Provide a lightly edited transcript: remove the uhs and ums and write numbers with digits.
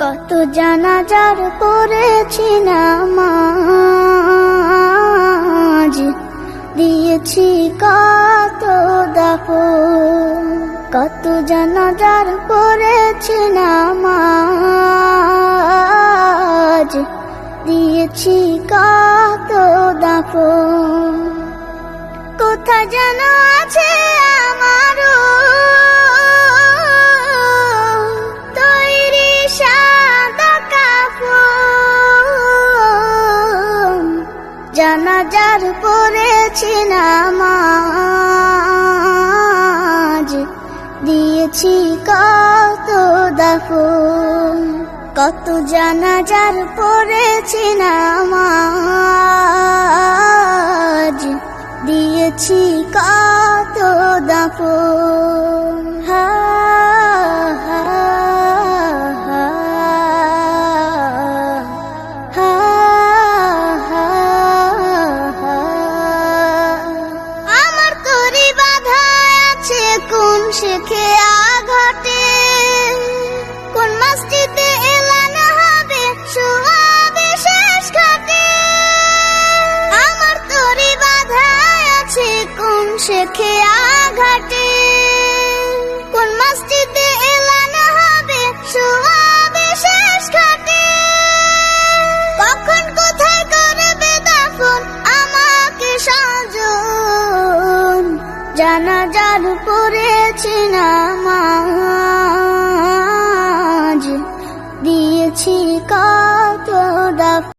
কত জানাজার পড়েছি নামাজ, দিয়েছি কত দাফন। কত জানাজার পড়েছি নামাজ, দিয়েছি কত দাফন। কোথায় যেন আছে আমারও তৈরি সাদা কাফন, জানাজার পড়েছি নামাজ, দিয়েছি কত দাফন। কত জানাজার পড়েছি নামাজ, দিয়েছি কত দাফন। হা হা হা হা হা হা। আমার তরি বাধা আছে কোন শেখে আঘাটে, কোন মসজিদে এলান হবে সোয়াবে শেষ ঘাটে। আমার তরি বাধা আছে কোন শেখে আঘাটে, কোন মসজিদে এলান হবে সোয়াবে শেষ ঘাটে। কখন কোথায় করবে দাফন আমাকে সাজন, জানাজা